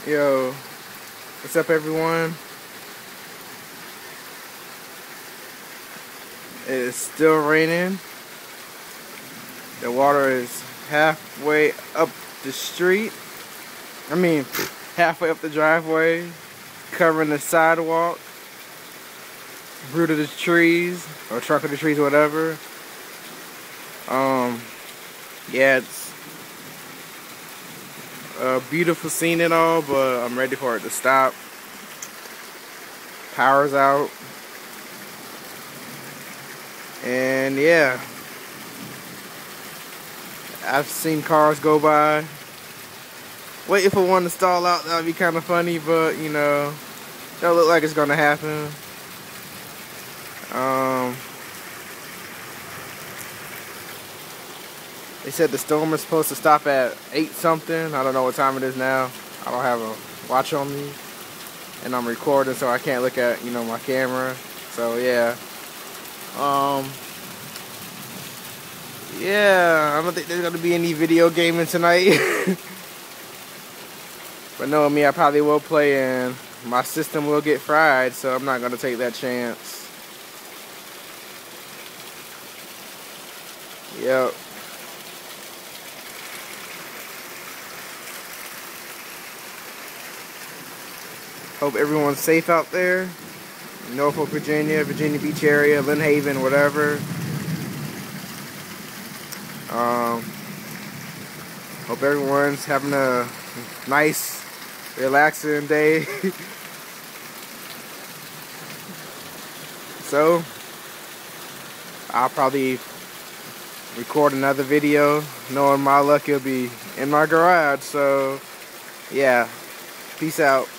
Yo, what's up everyone? It is still raining. The water is halfway up the street. I mean, halfway up the driveway, covering the sidewalk, root of the trees, or trunk of the trees, whatever. Yeah, it's a beautiful scene and all, but I'm ready for it to stop. Power's out. And yeah, I've seen cars go by. Waiting for one to stall out, that would be kind of funny, but you know, don't look like it's gonna happen. They said the storm is supposed to stop at 8 something. I don't know what time it is now. I don't have a watch on me, and I'm recording, so I can't look at, you know, my camera. So yeah. Yeah, I don't think there's gonna be any video gaming tonight. But knowing me, I probably will play, and my system will get fried, so I'm not gonna take that chance. Yep. Hope everyone's safe out there. Norfolk, Virginia, Virginia Beach area, Lynn Haven, whatever. Hope everyone's having a nice, relaxing day. So, I'll probably record another video. Knowing my luck, it'll be in my garage. So, yeah. Peace out.